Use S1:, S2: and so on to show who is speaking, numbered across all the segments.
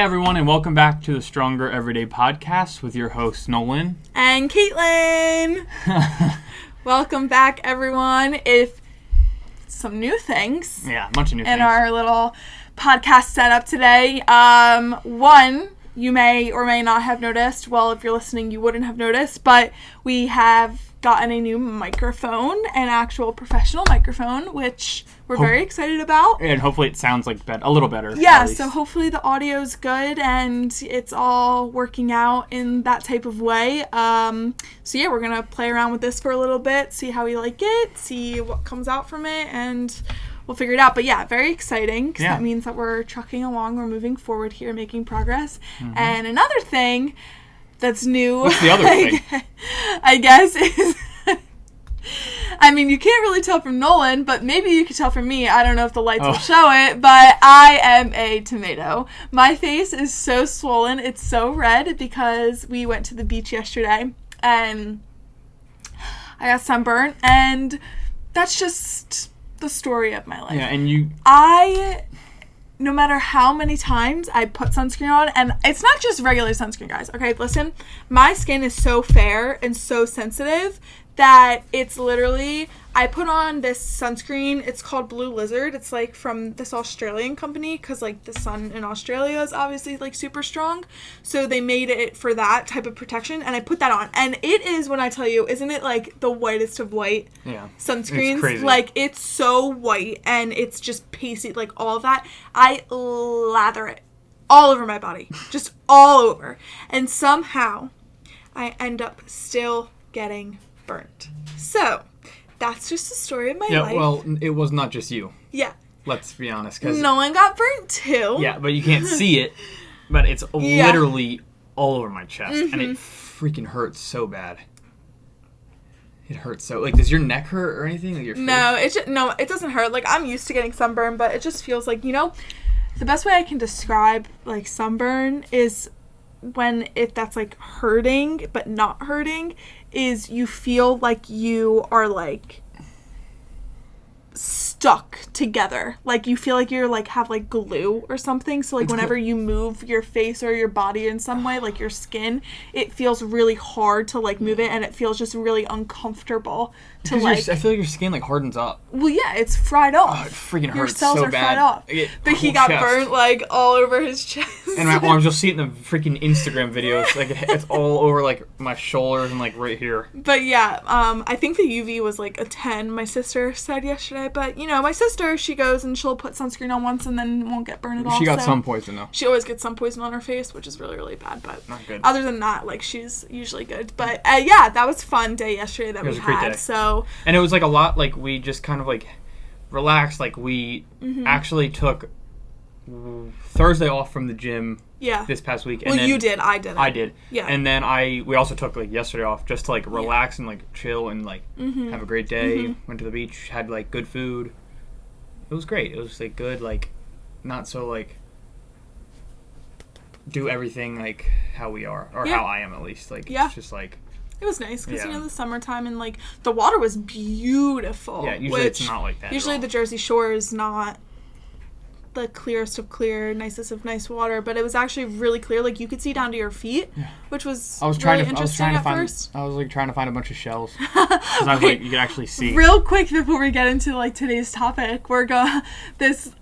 S1: Hi, everyone, and welcome back to the Stronger Everyday Podcast with your hosts, Nolan
S2: and Caitlin. Welcome back, everyone. If some new things.
S1: Yeah, a bunch of new things.
S2: In our little podcast setup today. One, you may or may not have noticed. Well, if you're listening, you wouldn't have noticed. But we have gotten a new microphone, an actual professional microphone, which we're very excited about.
S1: And hopefully it sounds like a little better.
S2: Yeah, so hopefully the audio's good and it's all working out in that type of way. So yeah, we're going to play around with this for a little bit, see how we like it, see what comes out from it, and we'll figure it out. But yeah, very exciting, because that means that we're trucking along, we're moving forward here, making progress. Mm-hmm. And another thing that's new.
S1: What's the other thing?
S2: I guess is, I mean, you can't really tell from Nolan, but maybe you can tell from me. I don't know if the lights will show it, but I am a tomato. My face is so swollen. It's so red because we went to the beach yesterday and I got sunburned, and that's just the story of my life.
S1: Yeah, and
S2: no matter how many times I put sunscreen on, and it's not just regular sunscreen, guys. Okay, listen, my skin is so fair and so sensitive that it's literally, I put on this sunscreen. It's called Blue Lizard. It's like from this Australian company, because like the sun in Australia is obviously like super strong. So they made it for that type of protection, and I put that on. And it is, when I tell you, isn't it like the whitest of white sunscreens?
S1: It's crazy.
S2: Like, it's so white and it's just pasty, like all of that. I lather it all over my body, just all over. And somehow I end up still getting burnt. So that's just the story of my life.
S1: Yeah, well, it was not just you.
S2: Yeah.
S1: Let's be honest. Cause
S2: Nolan got burnt too.
S1: Yeah, but you can't see it. But it's literally all over my chest. Mm-hmm. And it freaking hurts so bad. It hurts so... Like, does your neck hurt or anything? Like your face?
S2: No, it doesn't hurt. Like, I'm used to getting sunburn, but it just feels like, the best way I can describe, like, sunburn is when that's, like, hurting, but not hurting, is you feel like you are, like, stuck together. Like, you feel like you're, like, have, like, glue or something. So, like, whenever you move your face or your body in some way, like, your skin, it feels really hard to, like, move it, and it feels just really uncomfortable to, like...
S1: I feel like your skin, like, hardens up.
S2: Well, yeah, it's fried off.
S1: Oh, it freaking hurts so bad.
S2: Your cells are fried off. But he got burnt, like, all over his chest.
S1: And my arms, you'll see it in the freaking Instagram videos. Like, it's all over, like, my shoulders and, like, right here.
S2: But, yeah, I think the UV was, like, a 10, my sister said yesterday. But, my sister, she goes and she'll put sunscreen on once and then won't get burned at all.
S1: She got sun poison, though.
S2: She always gets sun poison on her face, which is really, really bad. But
S1: not good.
S2: Other than that, like, she's usually good. But, yeah, that was a fun day yesterday that we had. Great day. So...
S1: And it was, like, a lot, like, we just kind of, like, relaxed. Like, we actually took Thursday off from the gym this past week.
S2: And you did. I didn't.
S1: I did.
S2: Yeah.
S1: And then we also took, like, yesterday off just to, like, relax and, like, chill and, like, have a great day. Went to the beach, had, like, good food. It was great. It was, like, good, like, not so, like, do everything, like, how we are. Or how I am, at least. Like, it's just, like...
S2: It was nice because, the summertime and, like, the water was beautiful.
S1: Yeah, usually it's not like that.
S2: Usually the Jersey Shore is not the clearest of clear, nicest of nice water, but it was actually really clear. Like, you could see down to your feet, which was really interesting at first.
S1: I was, like, trying to find a bunch of shells. Because I was like, you could actually see.
S2: Real quick before we get into, like, today's topic, we're going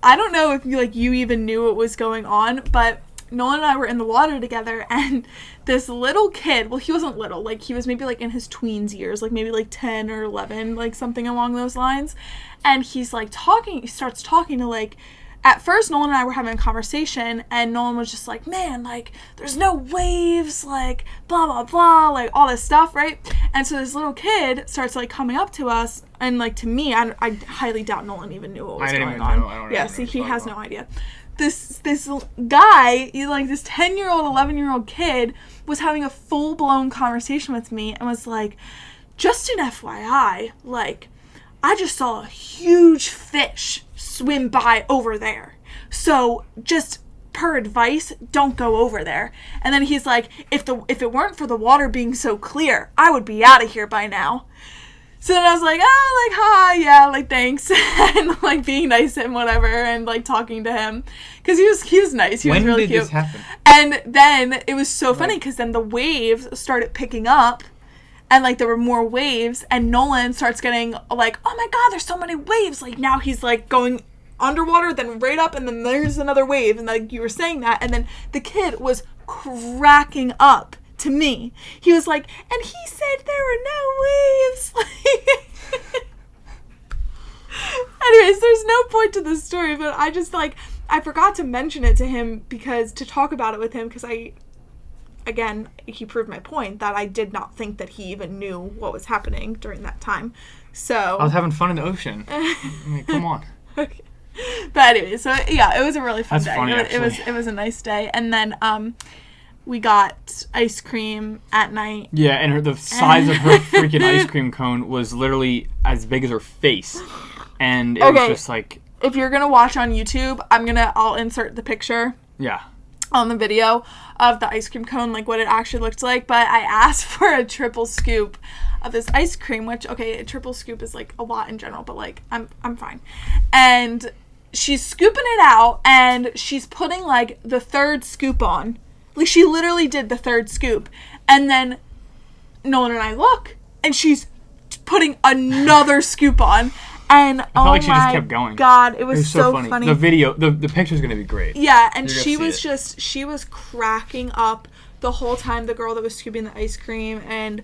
S2: I don't know if, you even knew what was going on, but Nolan and I were in the water together, and this little kid, well, he wasn't little, like, he was maybe, like, in his tweens years, like, maybe, like, 10 or 11, like, something along those lines, and he's, like, he starts talking to, like, at first, Nolan and I were having a conversation, and Nolan was just like, man, like, there's no waves, like, blah, blah, blah, like, all this stuff, right? And so this little kid starts, like, coming up to us, and, like, to me, I highly doubt Nolan even knew what was going on.
S1: I don't
S2: yeah, see, he has no idea. This guy, like, this 10-year-old, 11-year-old kid was having a full-blown conversation with me and was like, just an FYI, like, I just saw a huge fish swim by over there. So just per advice, don't go over there. And then he's like, if it weren't for the water being so clear, I would be out of here by now. So then I was like, oh, like, hi, yeah, like, thanks, and, like, being nice to him, whatever, and, like, talking to him, because he was nice, he was really cute.
S1: When did this happen?
S2: And then, it was so funny, because then the waves started picking up, and, like, there were more waves, and Nolan starts getting, like, oh my god, there's so many waves, like, now he's, like, going underwater, then right up, and then there's another wave, and, like, you were saying that, and then the kid was cracking up to me. He was like, and he said there were no waves. Anyways, there's no point to this story, but I just, like, I forgot to mention it to him to talk about it with him, because again, he proved my point that I did not think that he even knew what was happening during that time. So
S1: I was having fun in the ocean. I mean, come on.
S2: Okay. But anyway, so yeah, it was a really fun day.
S1: Funny,
S2: it was a nice day. And then we got ice cream at night.
S1: Yeah, and the size of her freaking ice cream cone was literally as big as her face. And it was just like...
S2: If you're going to watch on YouTube, I'll insert the picture.
S1: Yeah.
S2: On the video of the ice cream cone, like what it actually looked like. But I asked for a triple scoop of this ice cream, which, okay, a triple scoop is like a lot in general, but like I'm fine. And she's scooping it out, and she's putting like the third scoop on. Like, she literally did the third scoop. And then Nolan and I look, and she's putting another scoop on. And
S1: I felt like she just kept going.
S2: God, it was so funny.
S1: The video, the picture's gonna be great.
S2: Yeah, and she was cracking up the whole time, the girl that was scooping the ice cream, and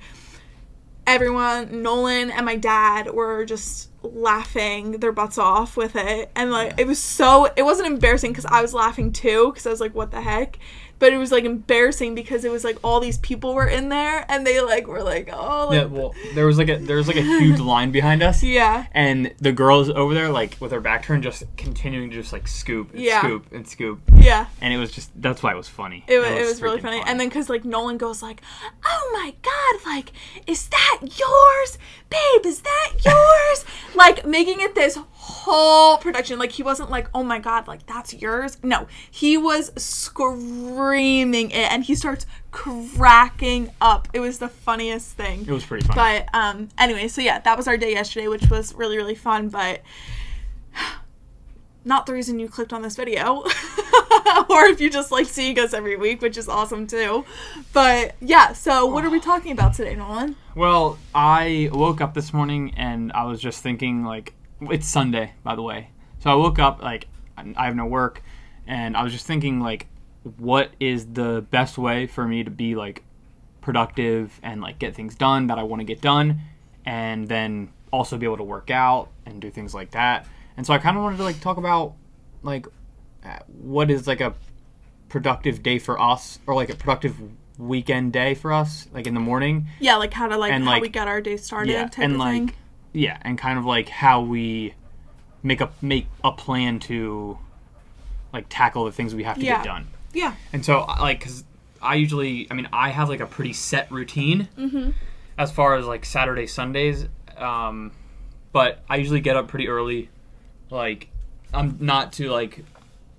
S2: everyone, Nolan and my dad, were just laughing their butts off with it. And like, it wasn't embarrassing because I was laughing too, because I was like, what the heck? But it was like embarrassing because it was like all these people were in there, and they like were like, oh, like,
S1: yeah. Well, there was like a huge line behind us.
S2: Yeah.
S1: And the girls over there, like with their back turned, just continuing to just like scoop and scoop and scoop.
S2: Yeah.
S1: And it was just, that's why it was funny.
S2: It was really funny. And then because like Nolan goes like, oh my god, like, is that yours, babe? Is that yours? Like, making it this whole production. Like, he wasn't like, oh my god, like, that's yours. No, he was screaming it, and he starts cracking up. It was the funniest thing.
S1: It was pretty funny.
S2: But anyway, so yeah, that was our day yesterday, which was really, really fun, but not the reason you clicked on this video. Or if you just like seeing us every week, which is awesome too. But yeah, so what are we talking about today, Nolan?
S1: Well, I woke up this morning and I was just thinking, like, it's Sunday, by the way. So I woke up, like, I have no work, and I was just thinking, like, what is the best way for me to be, like, productive and, like, get things done that I want to get done, and then also be able to work out and do things like that. And so I kind of wanted to, like, talk about, like, what is, like, a productive day for us, or, like, a productive weekend day for us, like, in the morning.
S2: Yeah, like, how to, like,
S1: and,
S2: how
S1: like,
S2: we got our day started,
S1: yeah,
S2: type
S1: and,
S2: of
S1: like,
S2: thing.
S1: Yeah, and kind of, like, how we make a plan to, like, tackle the things we have to get done.
S2: Yeah.
S1: And so, like, because I have, like, a pretty set routine as far as, like, Saturday, Sundays, but I usually get up pretty early. Like, I'm not to, like,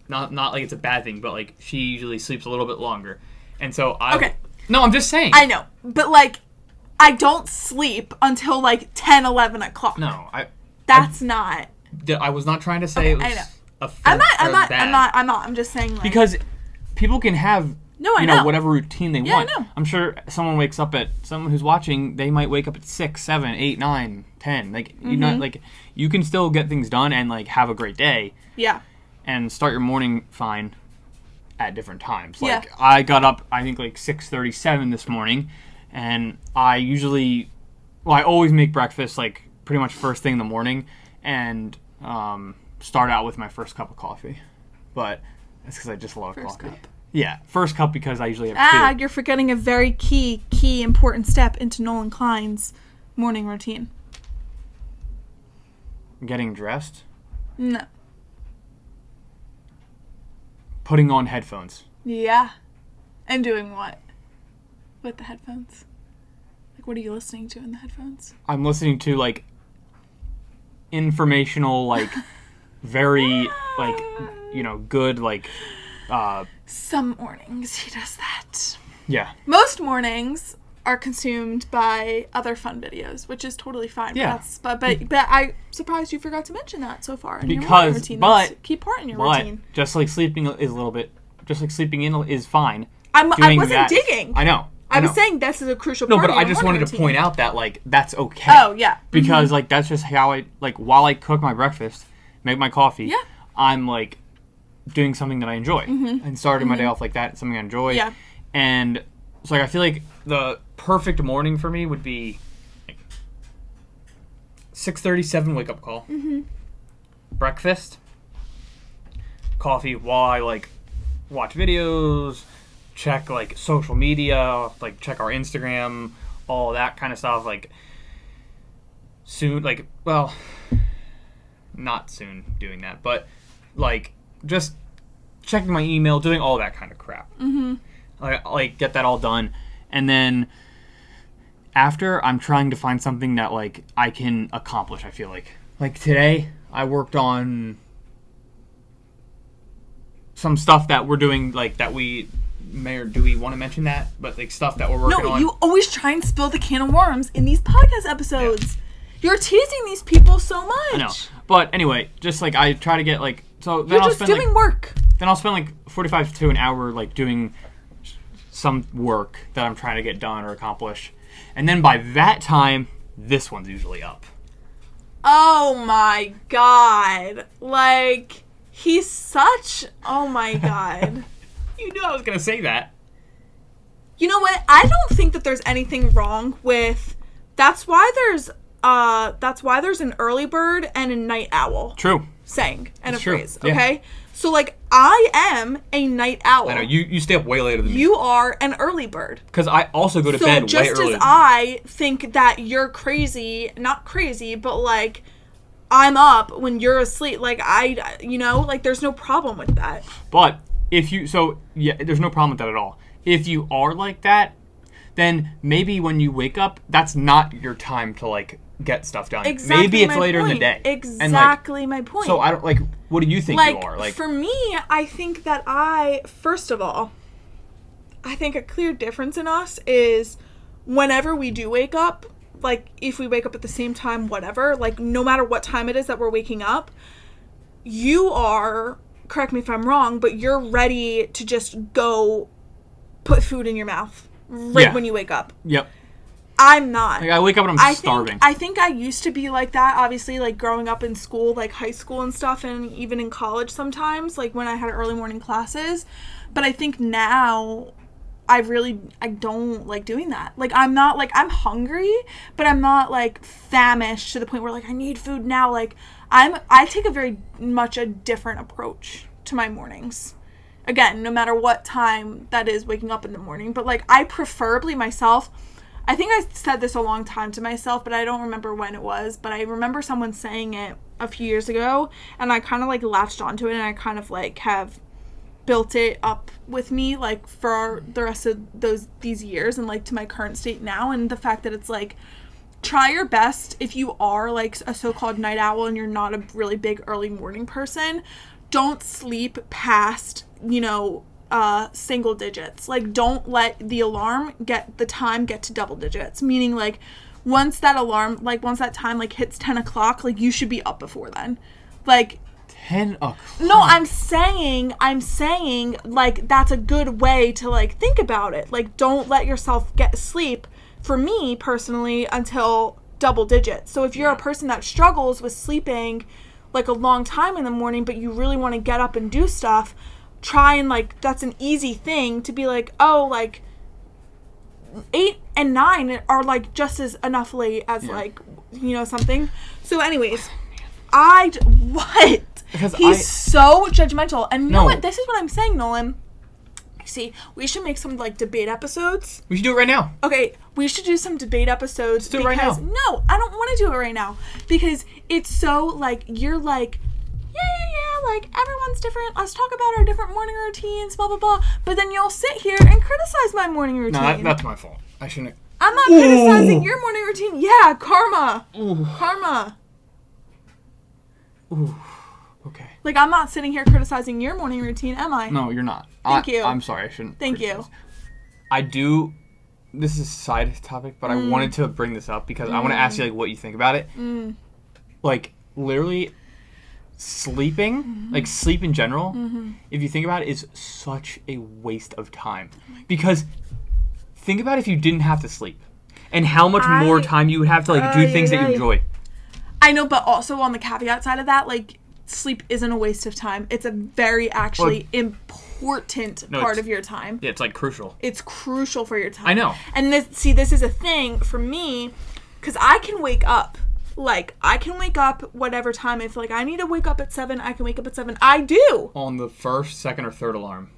S1: not like it's a bad thing, but, like, she usually sleeps a little bit longer. And so No, I'm just saying.
S2: I know, but, like, I don't sleep until, like, 10, 11 o'clock.
S1: No,
S2: I
S1: was not trying to say it was
S2: I know.
S1: I'm not.
S2: I'm just saying, like,
S1: Because people can have,
S2: I know.
S1: whatever routine they want.
S2: I know.
S1: I'm sure someone who's watching, they might wake up at 6, 7, 8, 9, 10. Like, you can still get things done and, like, have a great day.
S2: Yeah.
S1: And start your morning fine at different times. Like,
S2: Yeah.
S1: I got up, I think, like, 6:37 this morning, and I always make breakfast, like, pretty much first thing in the morning, and start out with my first cup of coffee. But that's because I just love coffee.
S2: Cup.
S1: Yeah, first cup because I usually have two.
S2: You're forgetting a very key important step into Nolan Klein's morning routine.
S1: Getting dressed.
S2: No.
S1: Putting on headphones.
S2: Yeah. And doing what with the headphones? Like, what are you listening to in the headphones?
S1: I'm listening to, like, informational, like, very, like, good, like,
S2: Some mornings he does that.
S1: Yeah.
S2: Most mornings, are consumed by other fun videos, which is totally fine.
S1: Yeah.
S2: But I'm surprised you forgot to mention that so far in your morning
S1: Because,
S2: routine.
S1: but,
S2: That's a key part in your
S1: but
S2: routine.
S1: just like sleeping is a little bit, just like sleeping in is fine.
S2: I
S1: Doing
S2: wasn't
S1: that-
S2: digging.
S1: I know.
S2: I was
S1: know.
S2: saying this is a crucial
S1: No,
S2: part
S1: but
S2: of
S1: I
S2: your
S1: just
S2: morning
S1: wanted to
S2: routine.
S1: point out that, like, that's okay.
S2: Oh, yeah.
S1: Because, like, that's just how I, like, while I cook my breakfast, make my coffee,
S2: Yeah.
S1: I'm, like, doing something that I enjoy. And starting my day off like that, something I enjoy.
S2: Yeah.
S1: And so, like, I feel like the perfect morning for me would be, like, 6:37 wake-up call. Breakfast. Coffee while I, like, watch videos, check like social media, like check our Instagram, all that kind of stuff. Like soon, like, well, not soon doing that, but like just checking my email, doing all that kind of crap. Like get that all done, and then after I'm trying to find something that like I can accomplish. I feel like today I worked on some stuff that we're doing, like that we may, or do we want to mention that? But like stuff that we're working on.
S2: No, you always try and spill the can of worms in these podcast episodes. You're teasing these people so much.
S1: I know. But anyway, just like I try to get like, so then
S2: You're
S1: I'll
S2: just
S1: spend
S2: doing
S1: like,
S2: work.
S1: then I'll spend like 45 to an hour like doing some work that I'm trying to get done or accomplish. And then by that time, this one's usually up.
S2: Oh my god. Like, he's such... Oh my god.
S1: You knew I was going to say that.
S2: You know what? I don't think that there's anything wrong with... That's why there's an early bird and a night owl
S1: True.
S2: saying and
S1: It's
S2: a
S1: true.
S2: phrase,
S1: Yeah.
S2: okay? So, like, I am a night owl.
S1: I know, you stay up way later than me.
S2: You are an early bird.
S1: Because I also go to
S2: So
S1: bed way
S2: just
S1: early.
S2: as I think that you're crazy, not crazy, but like I'm up when you're asleep, like like there's no problem with that.
S1: But if you, so yeah, there's no problem with that at all. If you are like that, then maybe when you wake up, that's not your time to like get stuff done.
S2: Exactly.
S1: Maybe it's
S2: my
S1: later in the
S2: point.
S1: day.
S2: Exactly my point.
S1: So I don't like. What do you think
S2: like,
S1: you are? Like
S2: for me, I think that first of all, I think a clear difference in us is whenever we do wake up, like if we wake up at the same time, whatever, like no matter what time it is that we're waking up, you are, correct me if I'm wrong, but you're ready to just go put food in your mouth right when you wake up.
S1: Yep.
S2: I'm not.
S1: Like I wake up and I'm starving.
S2: I think I used to be like that, obviously, like growing up in school, like high school and stuff, and even in college sometimes, like when I had early morning classes. But I think now I don't like doing that. Like I'm not like, I'm hungry, but I'm not like famished to the point where like I need food now. Like I take a very much a different approach to my mornings. Again, no matter what time that is waking up in the morning, but like I preferably myself, I think I said this a long time to myself, but I don't remember when it was, but I remember someone saying it a few years ago, and I kind of like latched onto it, and I kind of like have built it up with me like for the rest of these years and like to my current state now. And the fact that it's like, try your best if you are like a so-called night owl and you're not a really big early morning person, don't sleep past, single digits. Like don't let the alarm get to double digits, meaning like once that time like hits 10 o'clock, like you should be up before then. Like
S1: 10 o'clock.
S2: no, I'm saying like that's a good way to like think about it. Like don't let yourself get sleep, for me personally, until double digits. So if you're a person that struggles with sleeping like a long time in the morning, but you really want to get up and do stuff, try and like, that's an easy thing to be like, oh, like 8 and 9 are like just as enough late as like, something. So anyways, what?
S1: Because
S2: He's so judgmental. And you know
S1: No.
S2: what? This is what I'm saying, Nolan. See, we should make some like debate episodes.
S1: We should do it right now.
S2: Okay, we should do some debate episodes.
S1: Let's do it right now.
S2: No, I don't want to do it right now. Because it's so like, you're like, yeah, like everyone's different. Let's talk about our different morning routines, blah, blah, blah. But then you'll sit here and criticize my morning routine.
S1: No, that's my fault. I shouldn't.
S2: I'm not criticizing your morning routine. Yeah, karma.
S1: Ooh.
S2: Karma.
S1: Ooh. Okay.
S2: Like, I'm not sitting here criticizing your morning routine, am I?
S1: No, you're not.
S2: Thank you.
S1: I'm sorry. I shouldn't.
S2: Thank
S1: criticize.
S2: you.
S1: I do this is a side topic, but I wanted to bring this up because I want to ask you, like, what you think about it. Like, literally, sleeping, like, sleep in general, if you think about it, is such a waste of time. Because think about if you didn't have to sleep and how much more time you would have to, like, do things that you enjoy.
S2: I know, but also on the caveat side of that, like, sleep isn't a waste of time. It's a very important part of your time.
S1: Yeah, it's, like, crucial.
S2: It's crucial for your time.
S1: I know.
S2: And this is a thing for me, because I can wake up. Like, I can wake up whatever time. If, like, I need to wake up at 7, I can wake up at 7. I do.
S1: On the first, second, or third alarm.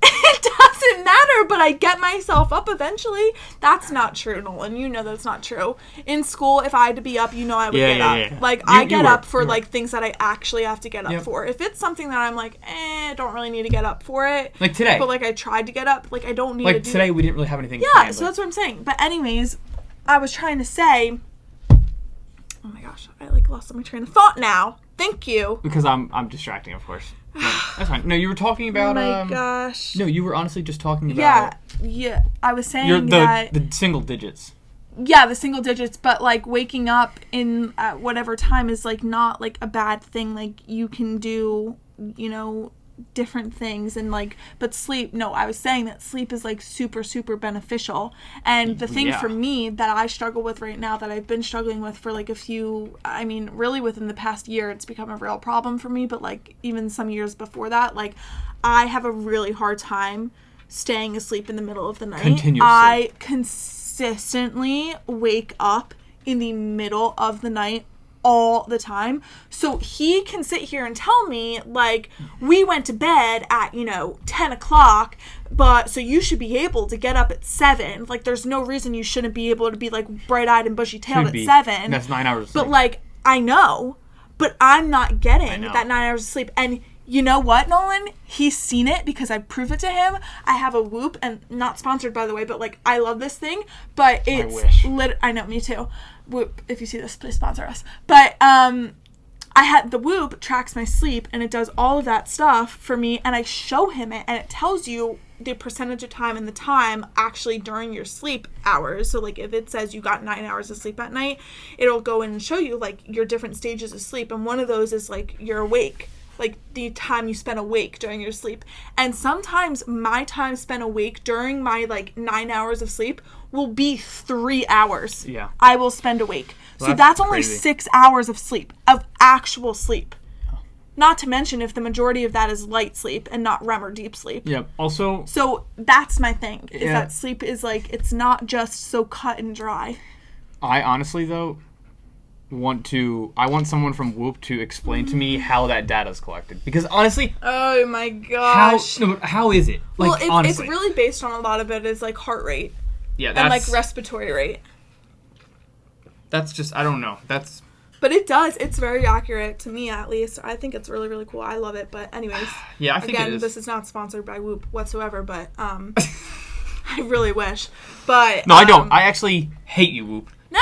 S2: It doesn't matter, but I get myself up eventually. That's not true, Nolan. You know that's not true. In school, if I had to be up, I would get up.
S1: Yeah.
S2: Like, I get up for, like, things that I actually have to get up for. If it's something that I'm like, I don't really need to get up for it.
S1: Like today.
S2: But, like, I tried to get up. Like, I don't need to do
S1: Like, today we didn't really have anything
S2: planned.
S1: planned,
S2: So that's what I'm saying. But anyways, I was trying to say... Oh my gosh, I, like, lost my train of thought now. Thank you.
S1: Because I'm distracting, of course. No, that's fine. No, you were talking about...
S2: Oh my gosh.
S1: No, you were honestly just talking about...
S2: Yeah. I was saying that...
S1: The single digits.
S2: Yeah, the single digits, but, like, waking up in at whatever time is, like, not, like, a bad thing. Like, you can do, different things and, like, but sleep, no, I was saying that sleep is, like, super, super beneficial. And the thing for me that I struggle with right now, that I've been struggling with for, like, really within the past year, it's become a real problem for me, but, like, even some years before that, like, I have a really hard time staying asleep in the middle of the night.
S1: Continuously.
S2: I consistently wake up in the middle of the night all the time. So he can sit here and tell me, like, we went to bed at, 10 o'clock, but so you should be able to get up at 7. Like, there's no reason you shouldn't be able to be, like, bright-eyed and bushy-tailed at 7.
S1: And that's 9 hours of sleep.
S2: But, like, I know, but I'm not getting that 9 hours of sleep. And you know what, Nolan? He's seen it because I prove it to him. I have a Whoop, and not sponsored, by the way, but, like, I love this thing. But it's... I know, me too. Whoop, if you see this, please sponsor us. But, I had the Whoop tracks my sleep, and it does all of that stuff for me, and I show him it, and it tells you the percentage of time and the time actually during your sleep hours. So, like, if it says you got 9 hours of sleep at night, it'll go in and show you, like, your different stages of sleep, and one of those is, like, you're awake. Like, the time you spend awake during your sleep. And sometimes my time spent awake during my, like, 9 hours of sleep will be 3 hours.
S1: Yeah.
S2: I will spend awake.
S1: Well,
S2: so that's only
S1: crazy.
S2: 6 hours of sleep, of actual sleep. Not to mention if the majority of that is light sleep and not REM or deep sleep.
S1: Yeah, also...
S2: So that's my thing, is that sleep is, like, it's not just so cut and dry.
S1: I honestly, though... I want someone from Whoop to explain to me how that data is collected, because honestly,
S2: oh my gosh,
S1: how is it? Like,
S2: well,
S1: honestly,
S2: it's really based on a lot of it is, like, heart rate,
S1: that's,
S2: and, like, respiratory rate.
S1: That's just, I don't know.
S2: But it's very accurate to me, at least. I think it's really, really cool. I love it. But anyways,
S1: yeah, I think
S2: again,
S1: it is.
S2: This is not sponsored by Whoop whatsoever, but I really wish. But
S1: no, I don't. I actually hate you, Whoop.
S2: No,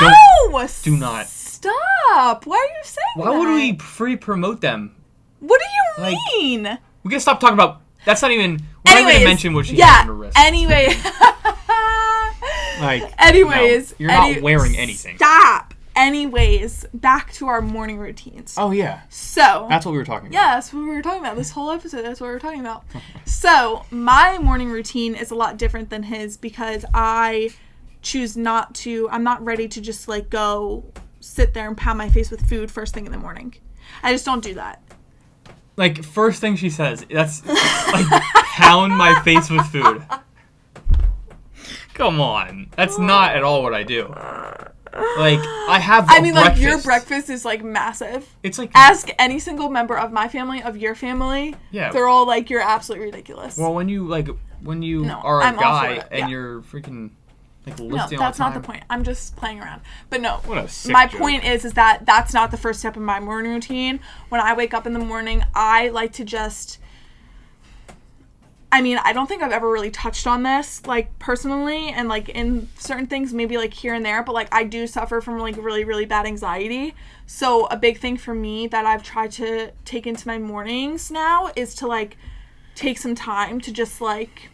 S1: do not.
S2: Stop! Why are you saying that?
S1: Why would we free promote them?
S2: What do you mean?
S1: We gotta stop talking about. That's not even. We're not even gonna mention what she has on her wrist.
S2: Anyway.
S1: Like.
S2: Anyways.
S1: No, you're not wearing anything.
S2: Stop. Anyways, back to our morning routines.
S1: Oh yeah.
S2: So.
S1: That's what we were talking about.
S2: Yeah, that's what we were talking about. This whole episode, that's what we were talking about. So my morning routine is a lot different than his because I choose not to. I'm not ready to just, like, go sit there and pound my face with food first thing in the morning. I just don't do that.
S1: Like, first thing she says, that's like pound my face with food. Come on. That's not at all what I do. Like, I have breakfast.
S2: Like, your breakfast is, like, massive.
S1: It's like...
S2: Ask any single member of my family, of your family.
S1: Yeah.
S2: They're all like, you're absolutely ridiculous.
S1: Well, when you are a guy and you're freaking... Like,
S2: no, that's not the point. I'm just playing around. But no,
S1: my
S2: point is that that's not the first step in my morning routine. When I wake up in the morning, I like to just... I don't think I've ever really touched on this, like, personally, and, like, in certain things, maybe, like, here and there, but, like, I do suffer from, like, really, really bad anxiety. So a big thing for me that I've tried to take into my mornings now is to, like, take some time to just, like...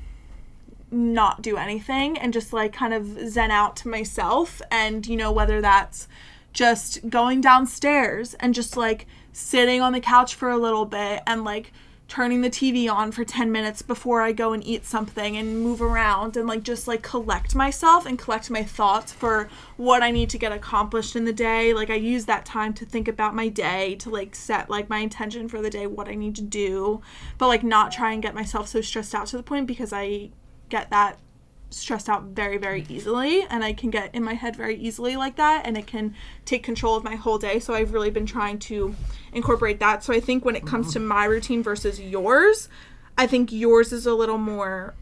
S2: not do anything and just like kind of zen out to myself. And, you know, whether that's just going downstairs and just like sitting on the couch for a little bit and like turning the TV on for 10 minutes before I go and eat something and move around and like just like collect myself and collect my thoughts for what I need to get accomplished in the day. Like I use that time to think about my day, to like set like my intention for the day, what I need to do, but like not try and get myself so stressed out to the point, because I get that stressed out very, very easily, and I can get in my head very easily like that, and it can take control of my whole day. So I've really been trying to incorporate that. So I think when it comes to my routine versus yours, I think yours is a little more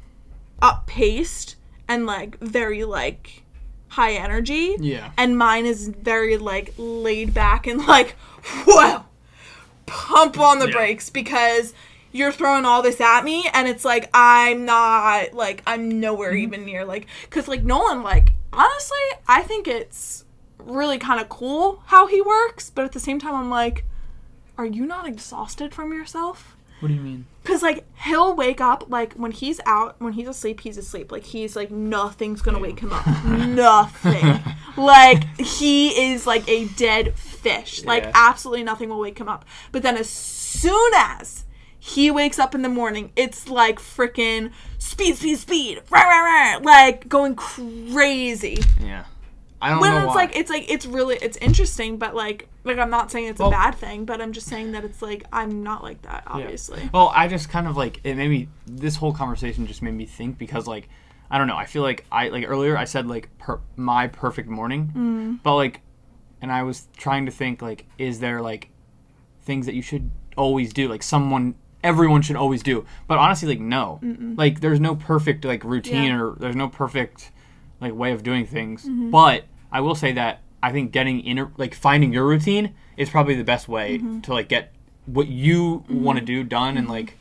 S2: up-paced and like very like high energy.
S1: Yeah.
S2: And mine is very like laid back and like, whoa, pump on the brakes, because you're throwing all this at me, and it's like, I'm nowhere even near, like, because, like, Nolan, like, honestly, I think it's really kind of cool how he works, but at the same time, I'm like, are you not exhausted from yourself?
S1: What do you mean?
S2: Because, like, he'll wake up, like, when he's asleep, he's asleep. Like, he's, like, nothing's gonna wake him up. Nothing. Like, he is, like, a dead fish. Like, absolutely nothing will wake him up. But then as soon as he wakes up in the morning, it's like freaking speed, rah, rah, rah, like going crazy.
S1: Yeah. I don't know why.
S2: It's interesting, but like I'm not saying it's a bad thing, but I'm just saying that it's like, I'm not like that, obviously.
S1: Yeah. Well, I just kind of like, it made me, this whole conversation just made me think, because like, I don't know, I feel like earlier I said like my perfect morning, but like, and I was trying to think like, is there like things that you should always do, like everyone should always do, but honestly, like, no. Like, there's no perfect like routine, or there's no perfect like way of doing things. But I will say that I think finding your routine is probably the best way to like get what you want to do done, and like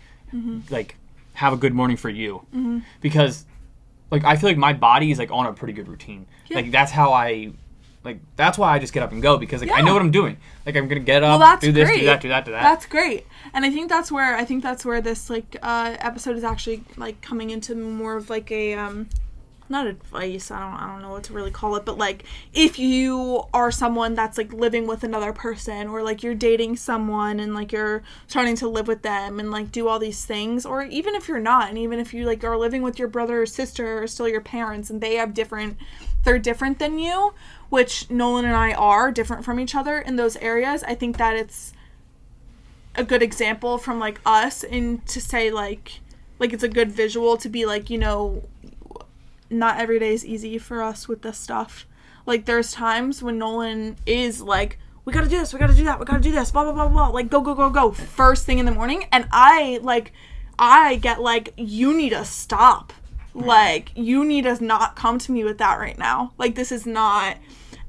S1: have a good morning for you, because like I feel like my body is like on a pretty good routine. Like that's why I just get up and go, because like I know what I'm doing. Like I'm gonna get up, do this, do that, do that, do that.
S2: That's great. And I think that's where this like episode is actually like coming into more of like a not advice, I don't know what to really call it, but like if you are someone that's like living with another person, or like you're dating someone and like you're starting to live with them and like do all these things, or even if you're not, and even if you like are living with your brother or sister or still your parents, and they're different than you, which Nolan and I are different from each other in those areas. I think that it's a good example from like us, and to say like it's a good visual to be like, you know, not every day is easy for us with this stuff. Like there's times when Nolan is like, we gotta do this, we gotta do that, we gotta do this, blah blah blah blah, like go first thing in the morning, and I get like, you need to stop, like you need to not come to me with that right now, like this is not.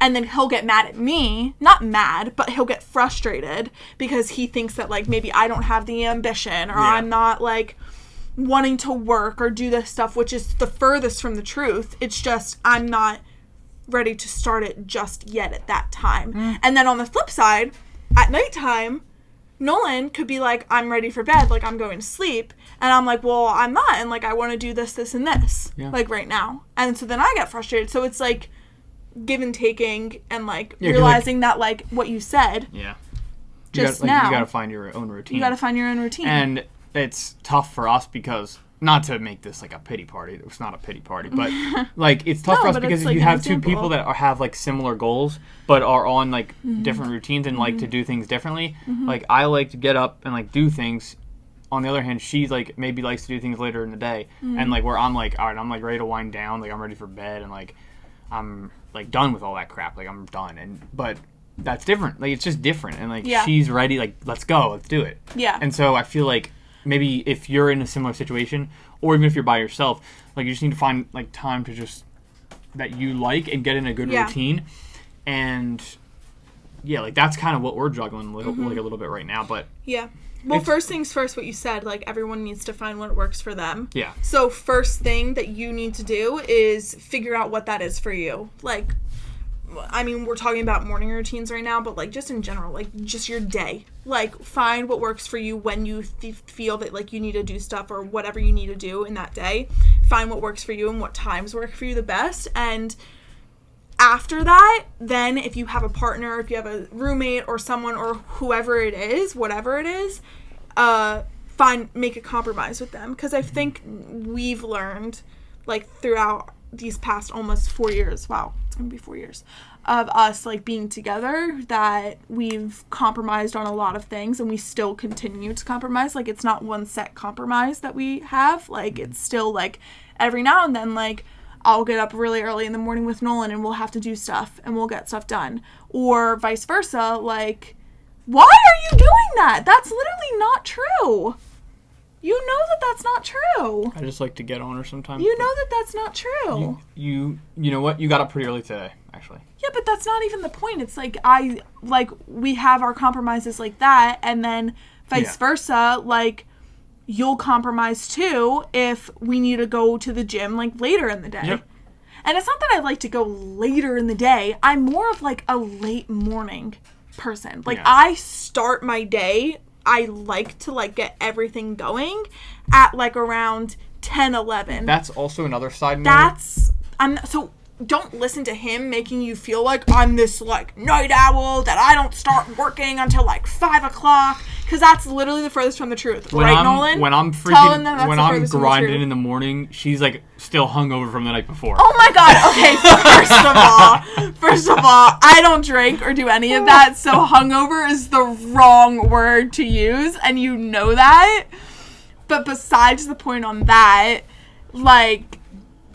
S2: And then he'll get mad at me, not mad, but he'll get frustrated because he thinks that like maybe I don't have the ambition, or I'm not like wanting to work or do this stuff, which is the furthest from the truth. It's just I'm not ready to start it just yet at that time. And then on the flip side, at nighttime, Nolan could be like, I'm ready for bed, like I'm going to sleep, and I'm like, well, I'm not, and like I want to do this and this, like right now. And so then I get frustrated. So it's like give and taking, and like realizing that like what you said
S1: you gotta find your own routine. And it's tough for us because, not to make this like a pity party, it's not a pity party, but like it's tough for us because like, you have two people that have like similar goals but are on like different routines and like to do things differently. Like I like to get up and like do things. On the other hand, she like maybe likes to do things later in the day, and like where I'm like, all right, I'm like ready to wind down, like I'm ready for bed, and like I'm like done with all that crap, like I'm done. But that's different, like it's just different, and like she's ready, like let's go, let's do it. And so I feel like maybe if you're in a similar situation, or even if you're by yourself, like you just need to find like time to just that you like and get in a good routine. And like that's kind of what we're juggling like a little bit right now. But
S2: well, first things first, what you said, like everyone needs to find what works for them. So first thing that you need to do is figure out what that is for you. Like, I mean, we're talking about morning routines right now, but like just in general, like just your day, like find what works for you when you feel that like you need to do stuff or whatever you need to do in that day. find what works for you and what times work for you the best. And after that, then if you have a partner, if you have a roommate or someone or whoever it is, whatever it is, make a compromise with them. Because I think we've learned, like, throughout these past almost 4 years, wow, it's gonna be 4 years of us, like, being together, that we've compromised on a lot of things, and we still continue to compromise. Like, it's not one set compromise that we have. Like, it's still, like, every now and then, like, I'll get up really early in the morning with Nolan and we'll have to do stuff and we'll get stuff done. Or vice versa, like, why are you doing that? That's literally not true. You know that that's not true.
S1: I just like to get on her sometimes.
S2: You know that that's not true.
S1: You know what? You got up pretty early today, actually.
S2: Yeah, but that's not even the point. It's like, we have our compromises like that, and then vice versa, like, you'll compromise too if we need to go to the gym, like, later in the day.
S1: Yep.
S2: And it's not that I like to go later in the day. I'm more of, like, a late morning person. Like, I start my day, I like to, like, get everything going at, like, around 10, 11.
S1: That's also another side note.
S2: So don't listen to him making you feel like I'm this, like, night owl, that I don't start working until, like, 5 o'clock. Because that's literally the furthest from the truth. Nolan?
S1: When I'm grinding in the morning, she's, like, still hungover from the night before.
S2: Oh, my God. Okay, first of all, I don't drink or do any of that, so hungover is the wrong word to use, and you know that. But besides the point on that, like,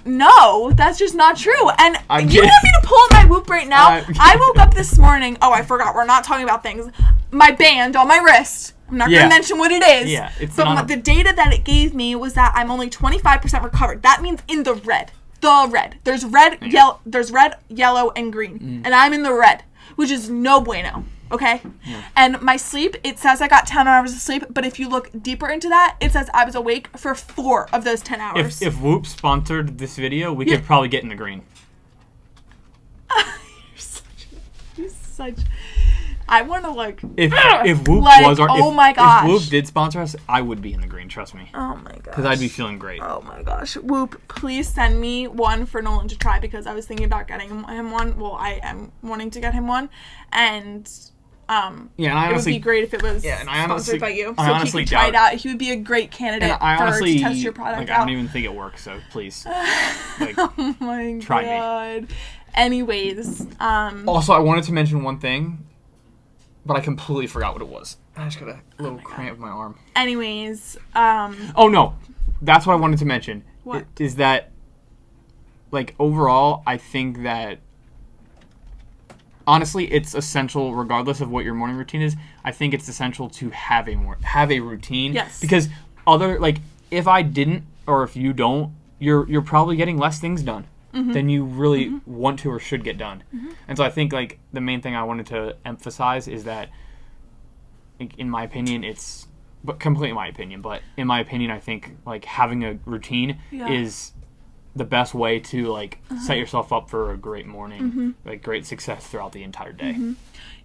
S2: no, that's just not true. And you want me to pull up my Whoop right now? I woke up this morning. Oh, I forgot. We're not talking about things. My band on my wrist. I'm not going to mention what it is.
S1: Yeah,
S2: but the data that it gave me was that I'm only 25% recovered. That means in the red. The red. There's red, yellow, and green. And I'm in the red, which is no bueno. Okay? Yeah. And my sleep, it says I got 10 hours of sleep, but if you look deeper into that, it says I was awake for 4 of those 10 hours.
S1: If Whoop sponsored this video, we could probably get in the green.
S2: You're such... I want to, like...
S1: If Whoop was our...
S2: Oh, my gosh.
S1: If Whoop did sponsor us, I would be in the green, trust me.
S2: Oh, my gosh.
S1: Because I'd be feeling great.
S2: Oh, my gosh. Whoop, please send me one for Nolan to try, because I was thinking about getting him one. Well, I am wanting to get him one. And...
S1: and I honestly,
S2: it would be great if it was sponsored by you, so he could try it out. He would be a great candidate to test your product out.
S1: I don't even think it works, so please,
S2: oh my
S1: try
S2: God. Me. Anyways,
S1: also I wanted to mention one thing, but I completely forgot what it was. I just got a little cramp in my arm.
S2: Anyways,
S1: oh no, that's what I wanted to mention.
S2: What
S1: is that? Like, overall, I think that. Honestly, it's essential, regardless of what your morning routine is. I think it's essential to have a routine.
S2: Yes.
S1: Because if I didn't, or if you don't, you're probably getting less things done than you really want to or should get done. And so I think, like, the main thing I wanted to emphasize is that, in my opinion, but completely my opinion, but in my opinion, I think, like, having a routine is the best way to, like, set yourself up for a great morning, like, great success throughout the entire day.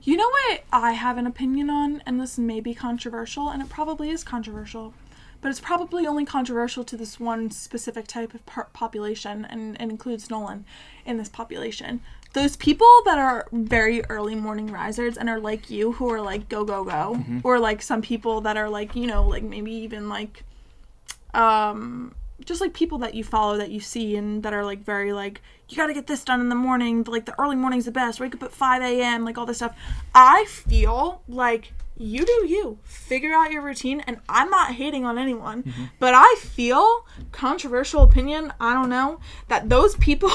S2: You know what I have an opinion on, and this may be controversial, and it probably is controversial, but it's probably only controversial to this one specific type of population, and includes Nolan in this population. Those people that are very early morning risers and are like you, who are like go, go, go, or like some people that are like, you know, like maybe even like, just like people that you follow, that you see, and that are like very like, you got to get this done in the morning, like the early morning's the best, wake up at 5 a.m., like all this stuff. I feel like you do you. Figure out your routine, and I'm not hating on anyone, but I feel, controversial opinion, I don't know, that those people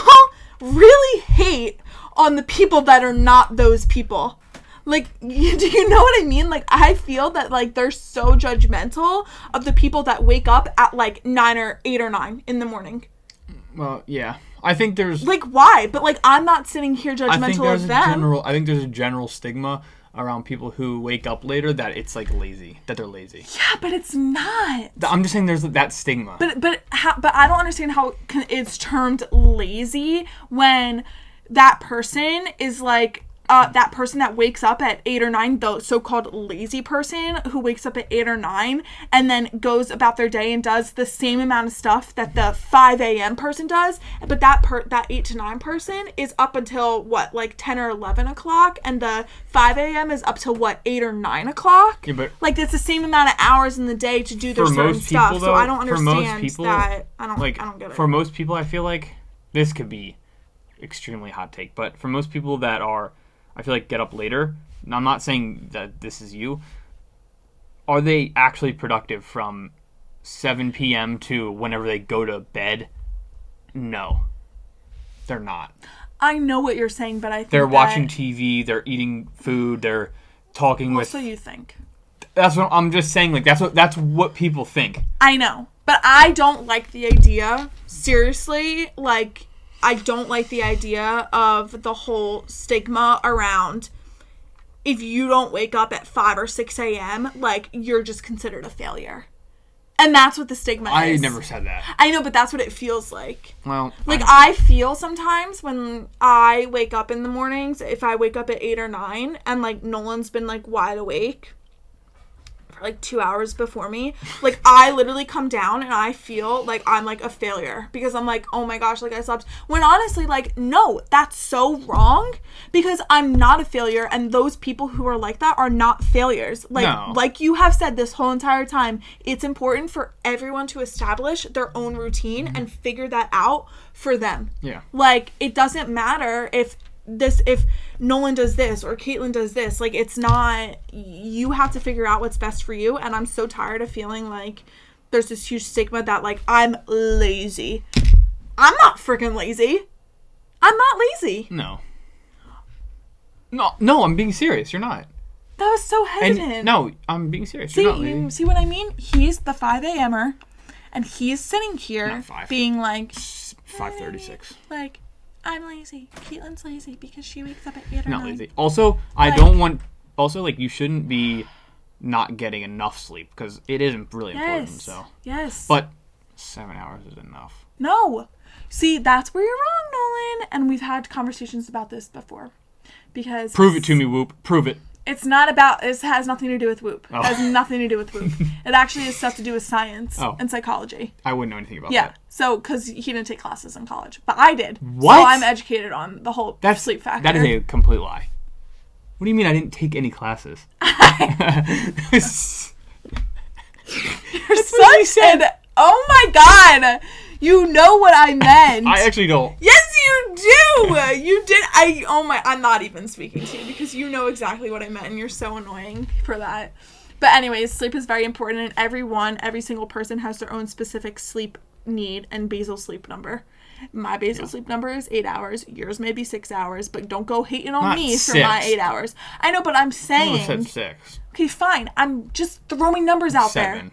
S2: really hate on the people that are not those people. Like, do you know what I mean? Like, I feel that, like, they're so judgmental of the people that wake up at, like, 8 or 9 in the morning.
S1: Well, yeah. I think there's...
S2: Like, why? But, like, I'm not sitting here judgmental of them.
S1: I think there's a general stigma around people who wake up later that it's, like, lazy. That they're lazy.
S2: Yeah, but it's not.
S1: I'm just saying there's that stigma.
S2: But I don't understand how it's termed lazy when that person is, like... that person that wakes up at 8 or 9, the so-called lazy person who wakes up at 8 or 9 and then goes about their day and does the same amount of stuff that the 5 a.m. person does, but that 8 to 9 person is up until, what, like 10 or 11 o'clock, and the 5 a.m. is up till, what, 8 or 9 o'clock?
S1: Yeah, but
S2: like, it's the same amount of hours in the day to do their certain stuff,
S1: though,
S2: so I don't understand
S1: that.
S2: I don't get it.
S1: For most people, I feel like this could be extremely hot take, but for most people that are, I feel like, get up later, and I'm not saying that this is you, are they actually productive from 7 p.m. to whenever they go to bed? No. They're not.
S2: I know what you're saying, but I think
S1: they're watching TV, they're eating food, they're talking with...
S2: Also, you think.
S1: That's what I'm just saying, like, that's what people think.
S2: I know, but I don't like the idea, seriously, like... I don't like the idea of the whole stigma around if you don't wake up at 5 or 6 a.m., like, you're just considered a failure. And that's what the stigma is.
S1: I never said that.
S2: I know, but that's what it feels like.
S1: Well,
S2: like, I feel sometimes when I wake up in the mornings, if I wake up at 8 or 9 and, like, Nolan's been, like, wide awake for, like, 2 hours before me, like, I literally come down and I feel like I'm, like, a failure because I'm like, oh my gosh, like, I slept, when honestly, like, no, that's so wrong because I'm not a failure, and those people who are like that are not failures. Like,
S1: no.
S2: Like you have said this whole entire time, it's important for everyone to establish their own routine and figure that out for them.
S1: Yeah.
S2: Like, it doesn't matter if Nolan does this or Caitlin does this. Like, it's not, you have to figure out what's best for you. And I'm so tired of feeling like there's this huge stigma that, like, I'm lazy. I'm not freaking lazy. I'm not lazy.
S1: No, I'm being serious. You're not.
S2: That was so hesitant.
S1: And no, I'm being serious.
S2: See,
S1: You're not lazy.
S2: you see what I mean? He's the 5 a.m.er, and he's sitting here being like
S1: 5:36.
S2: Like, I'm lazy. Caitlin's lazy because she wakes up at 8 or 9.
S1: Not lazy. Also, I don't want... Also, like, you shouldn't be not getting enough sleep because it isn't really important, so...
S2: Yes.
S1: But 7 hours is enough.
S2: No. See, that's where you're wrong, Nolan. And we've had conversations about this before. Because...
S1: Prove it to me, Whoop. Prove it.
S2: It's not about... It has nothing to do with Whoop. It has nothing to do with Whoop. It actually has stuff to do with science and psychology.
S1: I wouldn't know anything about that.
S2: Yeah. So, because he didn't take classes in college. But I did.
S1: What?
S2: So I'm educated on the whole sleep factor.
S1: That is a complete lie. What do you mean I didn't take any classes?
S2: You're such an... Oh my god! You know what I meant.
S1: I actually don't.
S2: Yes, you do! You did. I'm not even speaking to you because you know exactly what I meant and you're so annoying for that. But anyways, sleep is very important, and every single person has their own specific sleep need and basal sleep number. My basal sleep number is 8 hours. Yours may be 6 hours, but don't go hating on
S1: Not
S2: me
S1: 6.
S2: for my 8 hours. I know, but I'm saying...
S1: You said 6.
S2: Okay, fine. I'm just throwing numbers out there.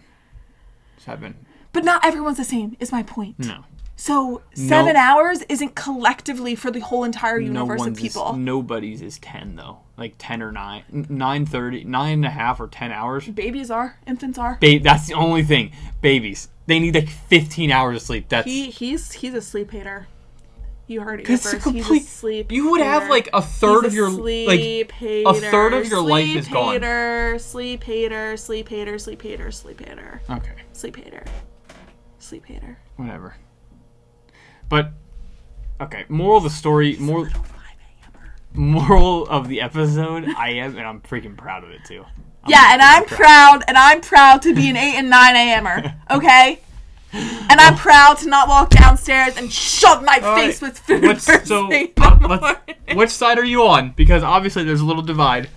S1: 7.
S2: But not everyone's the same, is my point.
S1: No.
S2: So 7 hours isn't collectively for the whole entire universe of people.
S1: Nobody's is 10, though. Like 10 or 9. 9:30, 9.5 or 10 hours.
S2: Babies are. Infants are.
S1: That's the only thing. Babies. They need like 15 hours of sleep. That's
S2: He's a sleep hater. You heard it here first.
S1: Complete,
S2: he's a sleep
S1: you would
S2: hater.
S1: have like a third of your
S2: sleep hater.
S1: A third of your life is gone.
S2: Sleep hater. Sleep hater. Sleep hater. Sleep hater.
S1: Okay.
S2: Sleep hater. Sleep hater.
S1: Whatever. But okay, moral of the story, moral of the episode, and I'm freaking proud of it too. I'm proud to be an 8 and 9 a.m.er, okay? And I'm proud to not walk downstairs and shove my face with food. Which side are you on? Because obviously there's a little divide.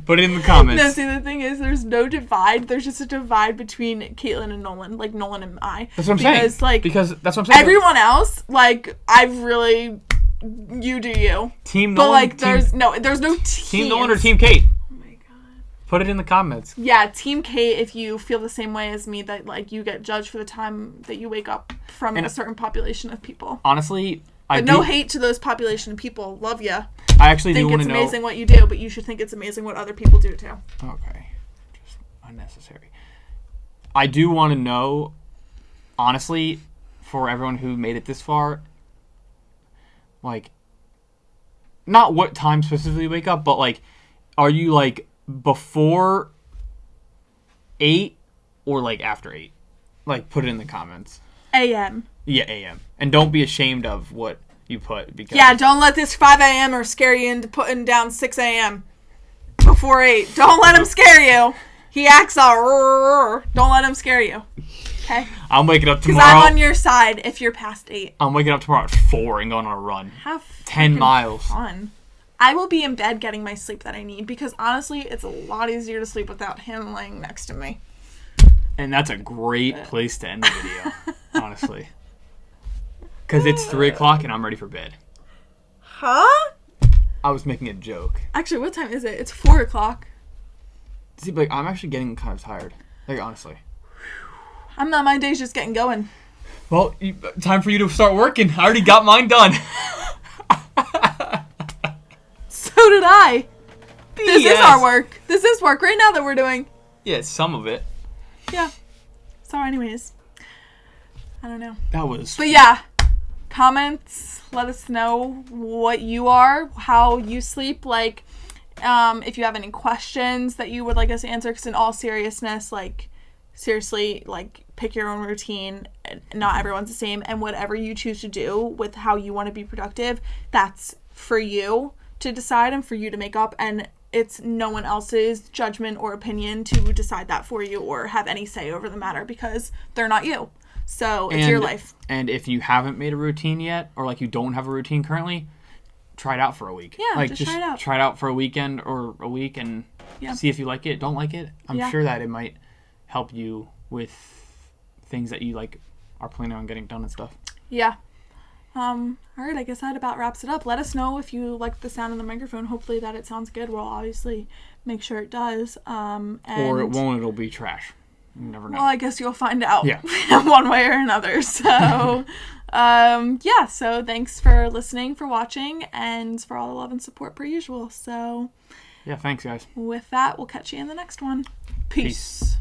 S1: Put it in the comments.
S2: No, see, the thing is, there's no divide. There's just a divide between Caitlin and Nolan, like Nolan and I.
S1: That's what I'm saying. Because that's what I'm saying.
S2: Everyone else, like, you do you.
S1: Team Nolan.
S2: But like, there's no team.
S1: Team Nolan or Team Kate. Oh my god. Put it in the comments.
S2: Yeah, Team Kate. If you feel the same way as me, that like you get judged for the time that you wake up from a certain population of people.
S1: Honestly.
S2: No hate to those population of people. Love ya.
S1: I actually do want to know.
S2: Think it's amazing what you do, but you should think it's amazing what other people do too.
S1: Okay. Just unnecessary. I do want to know, honestly, for everyone who made it this far, like, not what time specifically you wake up, but like, are you like before 8 or like after 8? Like, put it in the comments.
S2: A.M.
S1: Yeah, a.m. And don't be ashamed of what you put, because
S2: Yeah, don't let this 5 a.m. or scare you into putting down 6 a.m. before 8. Don't let him scare you. He acts all. Don't let him scare you. Okay?
S1: I'm waking up
S2: Because
S1: tomorrow.
S2: I'm on your side if you're past 8.
S1: I'm waking up tomorrow at 4 and going on a run.
S2: Have
S1: 10
S2: fucking
S1: miles.
S2: fun. I will be in bed getting my sleep that I need because honestly, it's a lot easier to sleep without him laying next to me.
S1: And that's a great place to end the video, honestly. Because it's 3 o'clock and I'm ready for bed.
S2: Huh?
S1: I was making a joke.
S2: Actually, what time is it? It's 4 o'clock.
S1: See, like, I'm actually getting kind of tired. Like, honestly.
S2: I'm not. My day's just getting going.
S1: Well, time for you to start working. I already got mine done.
S2: So did I. This is
S1: Yes.
S2: our work. This is work right now that we're doing.
S1: Yeah, some of it.
S2: Yeah. So anyways, I don't know.
S1: That was...
S2: But yeah, comments, let us know what you are, how you sleep, like, if you have any questions that you would like us to answer, because in all seriousness, like, seriously, like, pick your own routine. Not everyone's the same, and whatever you choose to do with how you want to be productive, that's for you to decide and for you to make up, and it's no one else's judgment or opinion to decide that for you or have any say over the matter because they're not you. So it's your life.
S1: And if you haven't made a routine yet, or like you don't have a routine currently, try it out for a week.
S2: Yeah,
S1: like
S2: just try it out.
S1: Try it out for a weekend or a week and see if you like it. Don't like it. I'm sure that it might help you with things that you like are planning on getting done and stuff.
S2: Yeah. All right, I guess that about wraps it up. Let us know if you like the sound of the microphone. Hopefully that it sounds good. We'll obviously make sure it does. And
S1: or it won't. It'll be trash. You never know.
S2: Well, I guess you'll find out.
S1: Yeah.
S2: One way or another. So, yeah. So thanks for listening, for watching, and for all the love and support per usual. So,
S1: yeah, thanks, guys.
S2: with that, we'll catch you in the next one. Peace.